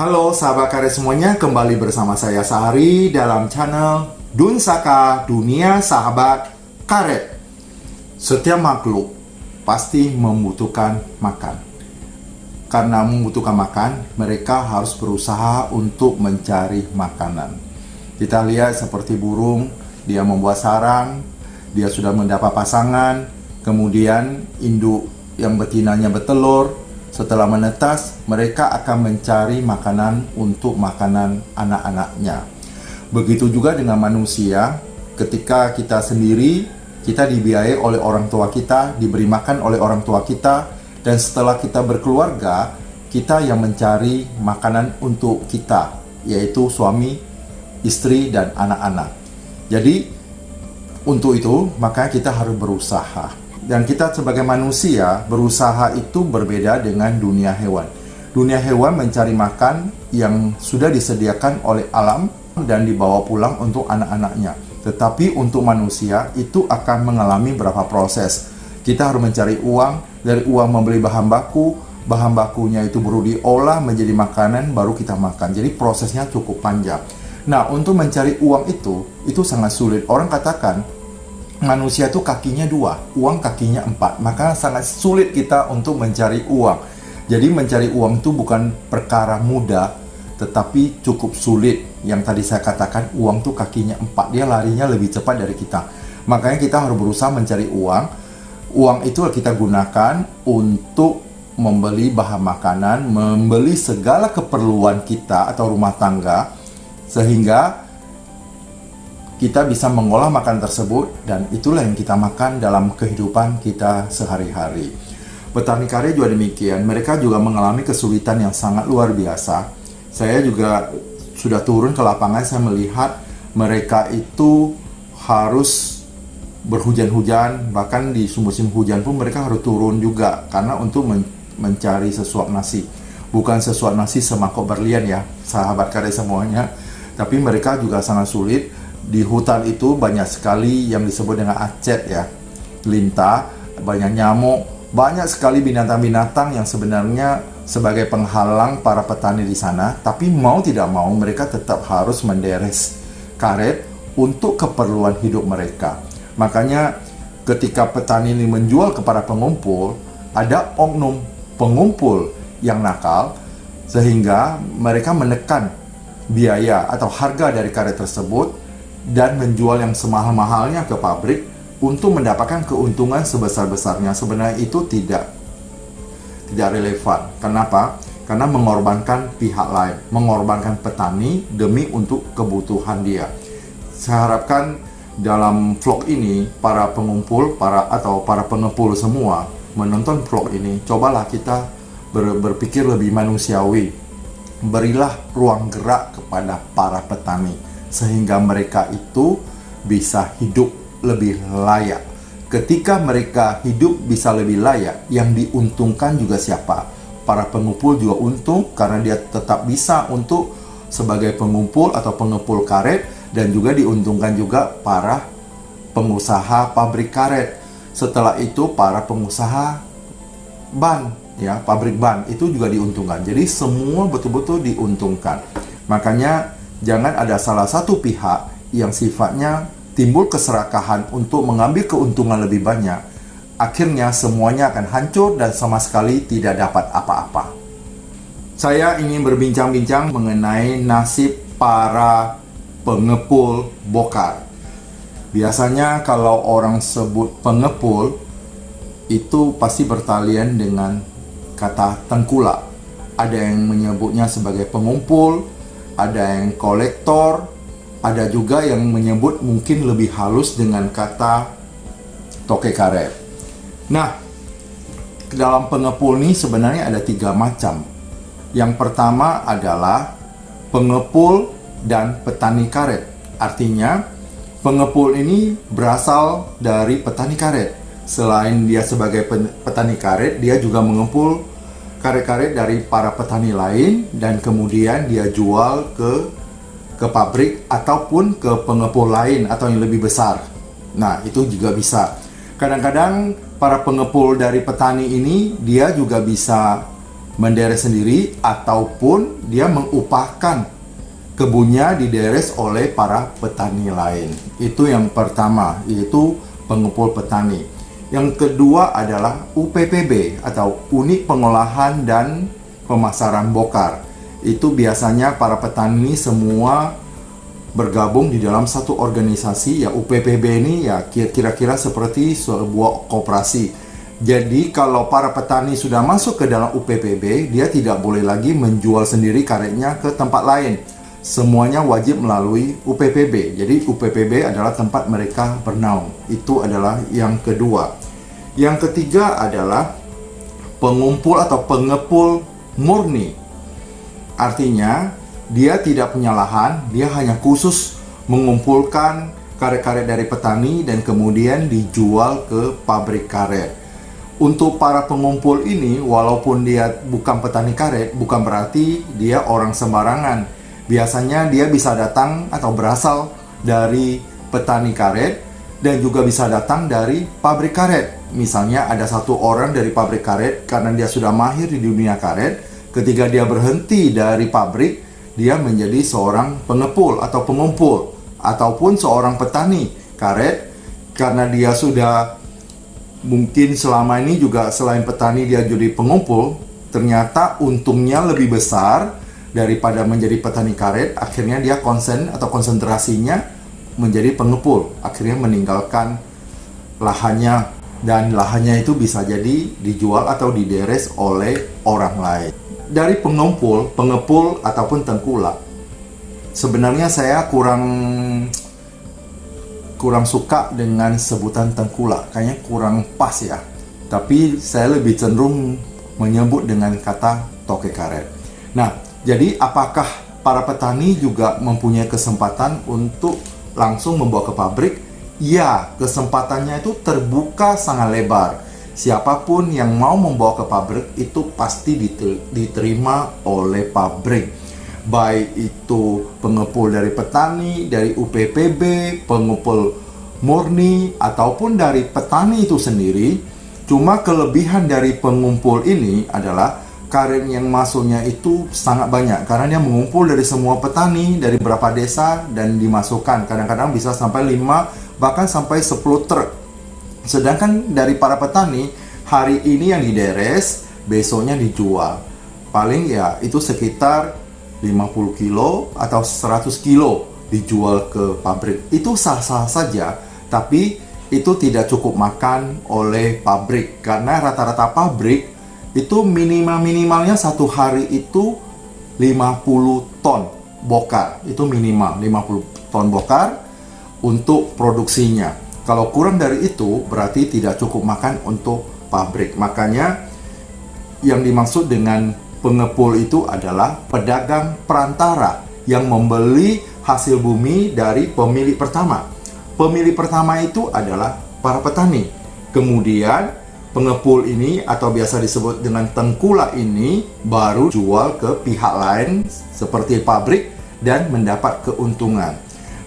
Halo sahabat karet semuanya, kembali bersama saya Sahari dalam channel Dunsaka Dunia Sahabat Karet. Setiap makhluk pasti membutuhkan makan. Karena membutuhkan makan, mereka harus berusaha untuk mencari makanan. Kita lihat seperti burung, dia membuat sarang, dia sudah mendapat pasangan, kemudian induk yang betinanya bertelur. Setelah menetas, mereka akan mencari makanan untuk makanan anak-anaknya. Begitu juga dengan manusia, ketika kita sendiri, kita dibiayai oleh orang tua kita, diberi makan oleh orang tua kita, dan setelah kita berkeluarga, kita yang mencari makanan untuk kita, yaitu suami, istri, dan anak-anak. Jadi, untuk itu, maka kita harus berusaha. Dan kita sebagai manusia, berusaha itu berbeda dengan dunia hewan. Dunia hewan mencari makan yang sudah disediakan oleh alam dan dibawa pulang untuk anak-anaknya. Tetapi untuk manusia, itu akan mengalami beberapa proses. Kita harus mencari uang, dari uang membeli bahan bakunya itu baru diolah menjadi makanan, baru kita makan. Jadi prosesnya cukup panjang. Nah, untuk mencari uang itu sangat sulit. Orang katakan, manusia itu kakinya 2, uang kakinya 4. Maka sangat sulit kita untuk mencari uang. Jadi mencari uang itu bukan perkara mudah, tetapi cukup sulit. Yang tadi saya katakan, uang itu kakinya 4, dia larinya lebih cepat dari kita. Makanya kita harus berusaha mencari uang. Uang itu kita gunakan untuk membeli bahan makanan, membeli segala keperluan kita atau rumah tangga, sehingga kita bisa mengolah makanan tersebut, dan itulah yang kita makan dalam kehidupan kita sehari-hari. Petani karet juga demikian, mereka juga mengalami kesulitan yang sangat luar biasa. Saya juga sudah turun ke lapangan, saya melihat mereka itu harus berhujan-hujan, bahkan di musim hujan pun mereka harus turun juga, karena untuk mencari sesuap nasi. Bukan sesuap nasi semangkok berlian ya, sahabat karet semuanya, tapi mereka juga sangat sulit. Di hutan itu banyak sekali yang disebut dengan acet ya, lintah, banyak nyamuk, banyak sekali binatang-binatang yang sebenarnya sebagai penghalang para petani di sana. Tapi mau tidak mau mereka tetap harus menderes karet untuk keperluan hidup mereka. Makanya ketika petani ini menjual kepada pengumpul, ada oknum pengumpul yang nakal, sehingga mereka menekan biaya atau harga dari karet tersebut dan menjual yang semahal-mahalnya ke pabrik untuk mendapatkan keuntungan sebesar-besarnya. Sebenarnya itu tidak relevan. Kenapa? Karena mengorbankan pihak lain, mengorbankan petani demi untuk kebutuhan dia. Saya harapkan dalam vlog ini para pengumpul, para pengepul semua menonton vlog ini, cobalah kita berpikir lebih manusiawi. Berilah ruang gerak kepada para petani sehingga mereka itu bisa hidup lebih layak. Ketika mereka hidup bisa lebih layak, yang diuntungkan juga siapa? Para pengumpul juga untung, karena dia tetap bisa untuk sebagai pengumpul atau pengepul karet, dan juga diuntungkan juga para pengusaha pabrik karet. Setelah itu para pengusaha ban, ya, pabrik ban itu juga diuntungkan. Jadi semua betul-betul diuntungkan. Makanya jangan ada salah satu pihak yang sifatnya timbul keserakahan untuk mengambil keuntungan lebih banyak. Akhirnya semuanya akan hancur dan sama sekali tidak dapat apa-apa. Saya ingin berbincang-bincang mengenai nasib para pengepul bokar. Biasanya kalau orang sebut pengepul, itu pasti bertalian dengan kata tengkulak. Ada yang menyebutnya sebagai pengumpul, ada yang kolektor, ada juga yang menyebut mungkin lebih halus dengan kata toke karet. Nah, dalam pengepul ini sebenarnya ada 3 macam. Yang pertama adalah pengepul dan petani karet. Artinya, pengepul ini berasal dari petani karet. Selain dia sebagai petani karet, dia juga mengepul karet-karet dari para petani lain, dan kemudian dia jual ke pabrik ataupun ke pengepul lain atau yang lebih besar. Nah, itu juga bisa. Kadang-kadang para pengepul dari petani ini dia juga bisa menderes sendiri ataupun dia mengupahkan kebunnya dideres oleh para petani lain. Itu yang pertama, yaitu pengumpul petani. Yang kedua adalah UPPB atau Unit Pengolahan dan Pemasaran Bokar. Itu biasanya para petani semua bergabung di dalam satu organisasi, ya UPPB ini ya kira-kira seperti sebuah koperasi. Jadi kalau para petani sudah masuk ke dalam UPPB, dia tidak boleh lagi menjual sendiri karetnya ke tempat lain. Semuanya wajib melalui UPPB. Jadi UPPB adalah tempat mereka bernaung. Itu adalah yang kedua. Yang ketiga adalah pengumpul atau pengepul murni. Artinya dia tidak punya lahan, dia hanya khusus mengumpulkan karet-karet dari petani dan kemudian dijual ke pabrik karet. Untuk para pengumpul ini, walaupun dia bukan petani karet, bukan berarti dia orang sembarangan. Biasanya dia bisa datang atau berasal dari petani karet dan juga bisa datang dari pabrik karet. Misalnya ada satu orang dari pabrik karet, karena dia sudah mahir di dunia karet, ketika dia berhenti dari pabrik, dia menjadi seorang pengepul atau pengumpul, ataupun seorang petani karet, karena dia sudah mungkin selama ini juga selain petani dia jadi pengumpul, ternyata untungnya lebih besar daripada menjadi petani karet. Akhirnya dia konsentrasinya menjadi pengepul, akhirnya meninggalkan lahannya, dan lahannya itu bisa jadi dijual atau dideres oleh orang lain. Dari pengumpul, pengepul ataupun tengkulak, sebenarnya saya kurang suka dengan sebutan tengkulak, kayaknya kurang pas ya. Tapi saya lebih cenderung menyebut dengan kata toke karet. Nah, jadi apakah para petani juga mempunyai kesempatan untuk langsung membawa ke pabrik? Ya, kesempatannya itu terbuka sangat lebar. Siapapun yang mau membawa ke pabrik itu pasti diterima oleh pabrik. Baik itu pengepul dari petani, dari UPPB, pengepul murni, ataupun dari petani itu sendiri. Cuma kelebihan dari pengumpul ini adalah karet yang masuknya itu sangat banyak, karena dia mengumpul dari semua petani, dari beberapa desa, dan dimasukkan. Kadang-kadang bisa sampai 5, bahkan sampai 10 truk. Sedangkan dari para petani, hari ini yang dideres, besoknya dijual. Paling ya itu sekitar 50 kilo atau 100 kilo dijual ke pabrik. Itu sah-sah saja, tapi itu tidak cukup makan oleh pabrik. Karena rata-rata pabrik itu minimalnya satu hari itu 50 ton bokar. Itu minimal 50 ton bokar untuk produksinya. Kalau kurang dari itu, berarti tidak cukup makan untuk pabrik. Makanya yang dimaksud dengan pengepul itu adalah pedagang perantara yang membeli hasil bumi dari pemilik pertama. Pemilik pertama itu adalah para petani. Kemudian pengepul ini atau biasa disebut dengan tengkulak ini baru jual ke pihak lain seperti pabrik dan mendapat keuntungan.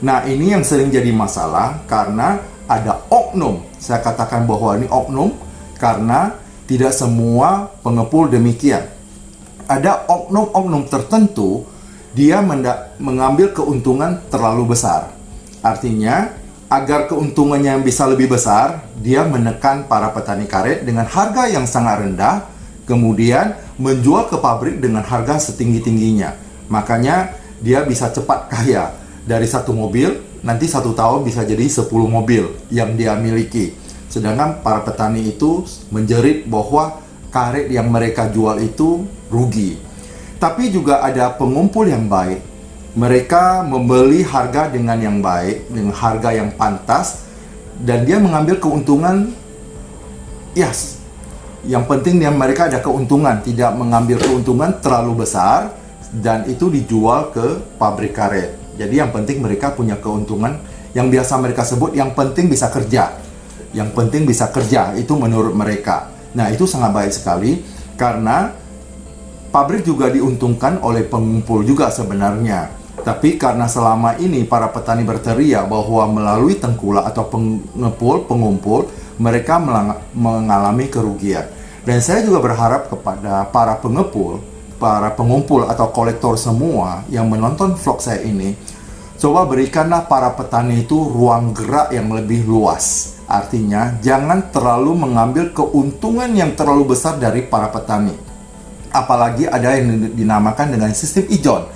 Nah, ini yang sering jadi masalah karena ada oknum. Saya katakan bahwa ini oknum karena tidak semua pengepul demikian. Ada oknum-oknum tertentu, dia mengambil keuntungan terlalu besar. Artinya, agar keuntungannya yang bisa lebih besar, dia menekan para petani karet dengan harga yang sangat rendah, kemudian menjual ke pabrik dengan harga setinggi-tingginya. Makanya, dia bisa cepat kaya. Dari satu mobil, nanti 1 tahun bisa jadi 10 mobil yang dia miliki. Sedangkan para petani itu menjerit bahwa karet yang mereka jual itu rugi. Tapi juga ada pengumpul yang baik. Mereka membeli harga dengan yang baik, dengan harga yang pantas, dan dia mengambil keuntungan. Yes, yang penting mereka ada keuntungan, tidak mengambil keuntungan terlalu besar, dan itu dijual ke pabrik karet. Jadi yang penting mereka punya keuntungan, yang biasa mereka sebut yang penting bisa kerja. Yang penting bisa kerja, itu menurut mereka. Nah, itu sangat baik sekali, karena pabrik juga diuntungkan oleh pengumpul juga sebenarnya. Tapi karena selama ini para petani berteriak bahwa melalui tengkulak atau pengumpul, mereka mengalami kerugian. Dan saya juga berharap kepada para pengepul, para pengumpul atau kolektor semua yang menonton vlog saya ini, coba berikanlah para petani itu ruang gerak yang lebih luas. Artinya, jangan terlalu mengambil keuntungan yang terlalu besar dari para petani. Apalagi ada yang dinamakan dengan sistem ijon.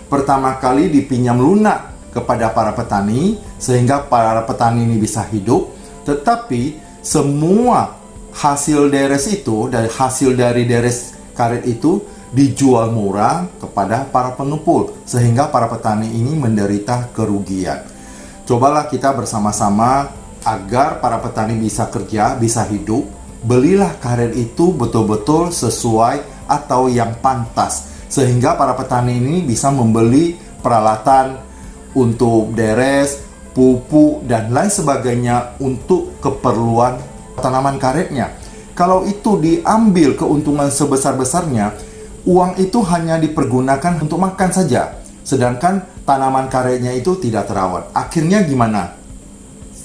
Pertama kali dipinjam lunak kepada para petani, sehingga para petani ini bisa hidup. Tetapi, semua hasil deres itu, dari hasil dari deres karet itu, dijual murah kepada para pengepul, sehingga para petani ini menderita kerugian. Cobalah kita bersama-sama agar para petani bisa kerja, bisa hidup. Belilah karet itu betul-betul sesuai atau yang pantas, sehingga para petani ini bisa membeli peralatan untuk deres, pupuk, dan lain sebagainya untuk keperluan tanaman karetnya. Kalau itu diambil keuntungan sebesar-besarnya, uang itu hanya dipergunakan untuk makan saja, sedangkan tanaman karetnya itu tidak terawat. Akhirnya gimana?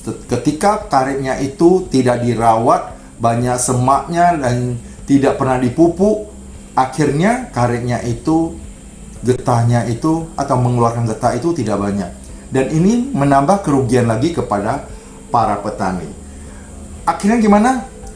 Ketika karetnya itu tidak dirawat, banyak semaknya dan tidak pernah dipupuk, akhirnya karetnya itu, getahnya itu atau mengeluarkan getah itu tidak banyak. Dan ini menambah kerugian lagi kepada para petani. Akhirnya gimana?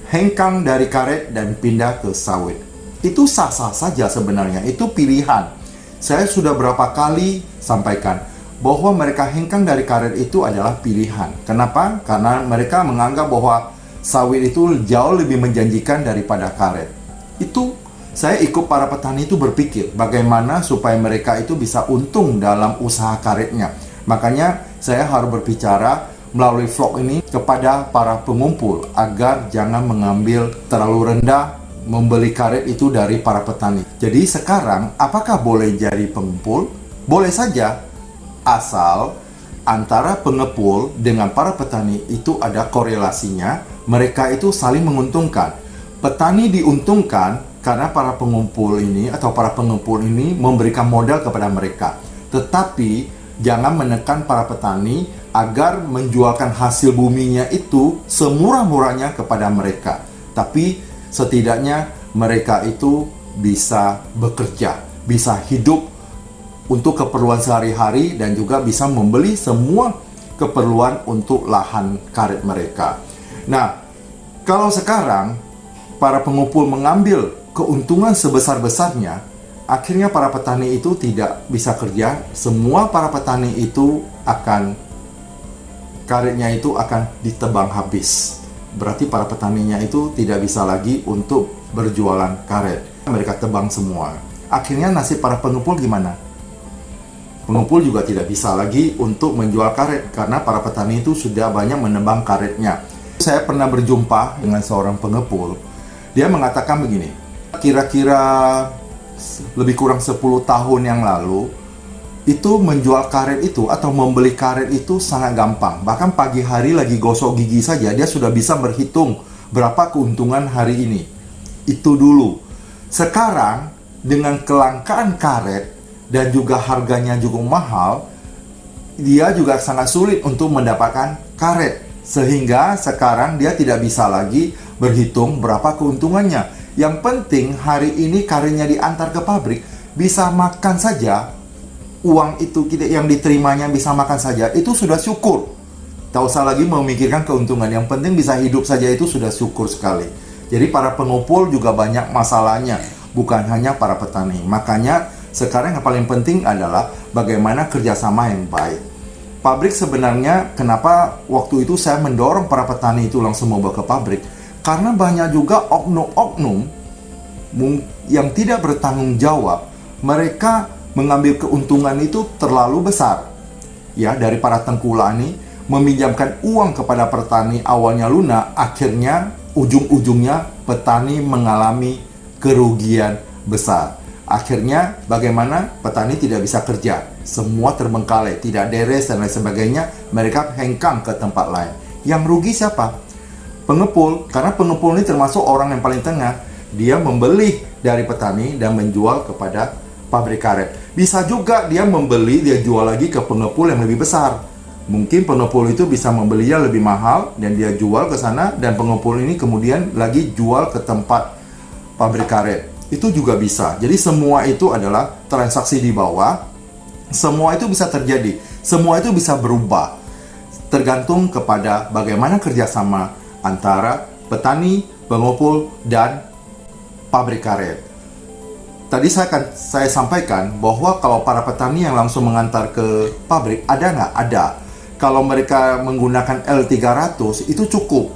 Hengkang dari karet dan pindah ke sawit. Itu sah-sah saja sebenarnya, itu pilihan. Saya sudah berapa kali sampaikan bahwa mereka hengkang dari karet itu adalah pilihan. Kenapa? Karena mereka menganggap bahwa sawit itu jauh lebih menjanjikan daripada karet. Itu saya ikut para petani itu berpikir bagaimana supaya mereka itu bisa untung dalam usaha karetnya. Makanya saya harus berbicara melalui vlog ini kepada para pengumpul agar jangan mengambil terlalu rendah membeli karet itu dari para petani. Jadi sekarang apakah boleh jadi pengumpul? Boleh saja, asal antara pengepul dengan para petani itu ada korelasinya, mereka itu saling menguntungkan. Petani diuntungkan karena para pengumpul ini atau para pengepul ini memberikan modal kepada mereka. Tetapi jangan menekan para petani agar menjualkan hasil buminya itu semurah-murahnya kepada mereka. Tapi setidaknya mereka itu bisa bekerja, bisa hidup untuk keperluan sehari-hari dan juga bisa membeli semua keperluan untuk lahan karet mereka. Nah, kalau sekarang para pengumpul mengambil keuntungan sebesar-besarnya, akhirnya para petani itu tidak bisa kerja. Semua para petani itu karetnya itu akan ditebang habis. Berarti para petaninya itu tidak bisa lagi untuk berjualan karet. Mereka tebang semua. Akhirnya nasib para pengumpul gimana? Pengumpul juga tidak bisa lagi untuk menjual karet karena para petani itu sudah banyak menebang karetnya. Saya pernah berjumpa dengan seorang pengepul. Dia mengatakan begini, kira-kira lebih kurang 10 tahun yang lalu, itu menjual karet itu atau membeli karet itu sangat gampang. Bahkan pagi hari lagi gosok gigi saja dia sudah bisa berhitung berapa keuntungan hari ini. Itu dulu. Sekarang dengan kelangkaan karet dan juga harganya juga mahal, dia juga sangat sulit untuk mendapatkan karet. Sehingga sekarang dia tidak bisa lagi berhitung berapa keuntungannya. Yang penting hari ini karetnya diantar ke pabrik, bisa makan saja. Uang itu yang diterimanya bisa makan saja, itu sudah syukur. Tak usah lagi memikirkan keuntungan, yang penting bisa hidup saja itu sudah syukur sekali. Jadi para pengumpul juga banyak masalahnya, bukan hanya para petani. Makanya sekarang yang paling penting adalah bagaimana kerjasama yang baik. Pabrik sebenarnya, kenapa waktu itu saya mendorong para petani itu langsung mau ke pabrik? Karena banyak juga oknum-oknum yang tidak bertanggung jawab. Mereka mengambil keuntungan itu terlalu besar. Ya, dari para tengkulak ini meminjamkan uang kepada petani awalnya lunak, akhirnya ujung-ujungnya petani mengalami kerugian besar. Akhirnya bagaimana? Petani tidak bisa kerja, semua terbengkalai, tidak deres dan lain sebagainya. Mereka hengkang ke tempat lain. Yang rugi siapa? Pengepul, karena pengepul ini termasuk orang yang paling tengah. Dia membeli dari petani dan menjual kepada pabrik karet. Bisa juga dia membeli, dia jual lagi ke pengepul yang lebih besar. Mungkin pengepul itu bisa membelinya lebih mahal dan dia jual ke sana, dan pengepul ini kemudian lagi jual ke tempat pabrik karet. Itu juga bisa. Jadi semua itu adalah transaksi di bawah. Semua itu bisa terjadi. Semua itu bisa berubah. Tergantung kepada bagaimana kerjasama antara petani, pengepul, dan pabrik karet. Tadi saya sampaikan bahwa kalau para petani yang langsung mengantar ke pabrik, ada nggak? Ada. Kalau mereka menggunakan L300, itu cukup.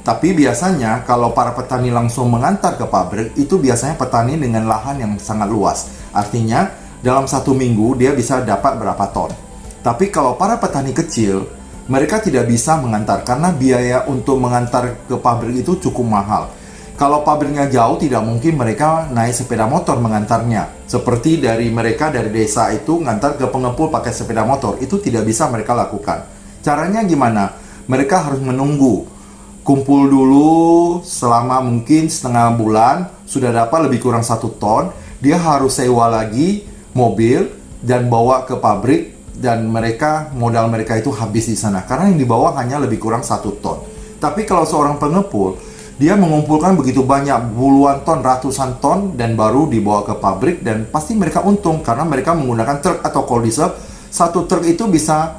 Tapi biasanya kalau para petani langsung mengantar ke pabrik, itu biasanya petani dengan lahan yang sangat luas. Artinya, dalam 1 minggu dia bisa dapat berapa ton. Tapi kalau para petani kecil, mereka tidak bisa mengantar karena biaya untuk mengantar ke pabrik itu cukup mahal. Kalau pabriknya jauh, tidak mungkin mereka naik sepeda motor mengantarnya. Seperti dari mereka dari desa itu ngantar ke pengepul pakai sepeda motor, itu tidak bisa mereka lakukan. Caranya gimana? Mereka harus menunggu. Kumpul dulu selama mungkin setengah bulan, sudah dapat lebih kurang 1 ton. Dia harus sewa lagi mobil dan bawa ke pabrik, dan modal mereka itu habis di sana karena yang dibawa hanya lebih kurang 1 ton. Tapi kalau seorang pengepul, dia mengumpulkan begitu banyak, puluhan ton, ratusan ton, dan baru dibawa ke pabrik, dan pasti mereka untung karena mereka menggunakan truk atau cold diesel. Satu truk itu bisa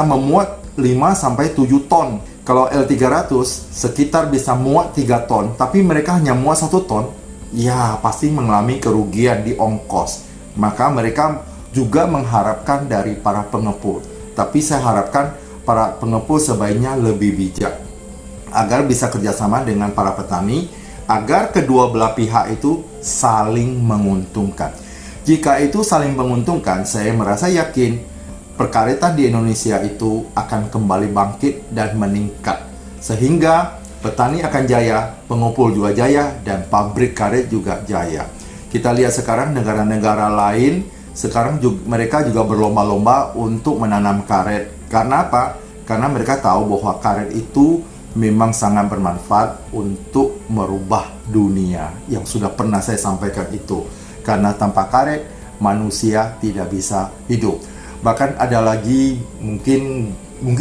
memuat 5-7 ton. Kalau L300 sekitar bisa muat 3 ton, tapi mereka hanya muat 1 ton, ya pasti mengalami kerugian di ongkos. Maka mereka juga mengharapkan dari para pengepul. Tapi saya harapkan para pengepul sebaiknya lebih bijak agar bisa kerjasama dengan para petani, agar kedua belah pihak itu saling menguntungkan. Jika itu saling menguntungkan, saya merasa yakin perkaretan di Indonesia itu akan kembali bangkit dan meningkat. Sehingga petani akan jaya, pengepul juga jaya, dan pabrik karet juga jaya. Kita lihat sekarang negara-negara lain, sekarang mereka juga berlomba-lomba untuk menanam karet. Karena apa? Karena mereka tahu bahwa karet itu memang sangat bermanfaat untuk merubah dunia. Yang sudah pernah saya sampaikan itu. Karena tanpa karet, manusia tidak bisa hidup. Bahkan ada lagi mungkin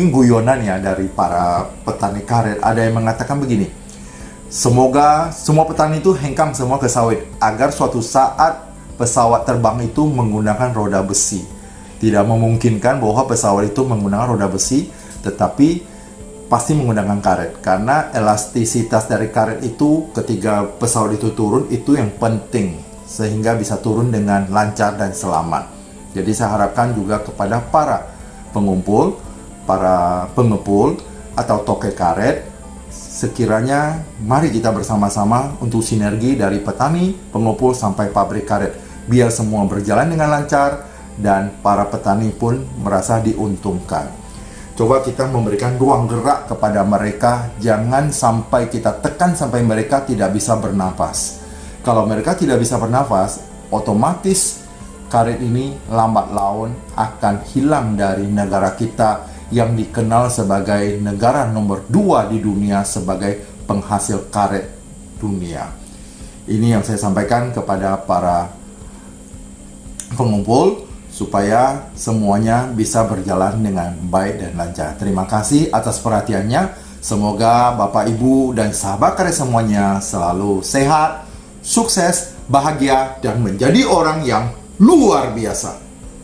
guyonan ya dari para petani karet. Ada yang mengatakan begini, semoga semua petani itu hengkang semua ke sawit agar suatu saat pesawat terbang itu menggunakan roda besi. Tidak memungkinkan bahwa pesawat itu menggunakan roda besi, tetapi pasti menggunakan karet. Karena elastisitas dari karet itu ketika pesawat itu turun, itu yang penting. Sehingga bisa turun dengan lancar dan selamat. Jadi saya harapkan juga kepada para pengumpul, para pengepul, atau toke karet, sekiranya mari kita bersama-sama untuk sinergi dari petani, pengepul, sampai pabrik karet. Biar semua berjalan dengan lancar dan para petani pun merasa diuntungkan. Coba kita memberikan ruang gerak kepada mereka, jangan sampai kita tekan sampai mereka tidak bisa bernafas. Kalau mereka tidak bisa bernafas, otomatis karet ini lambat laun akan hilang dari negara kita yang dikenal sebagai negara nomor 2 di dunia sebagai penghasil karet dunia. Ini yang saya sampaikan kepada para pengumpul supaya semuanya bisa berjalan dengan baik dan lancar. Terima kasih atas perhatiannya. Semoga Bapak, Ibu, dan sahabat karet semuanya selalu sehat, sukses, bahagia, dan menjadi orang yang luar biasa.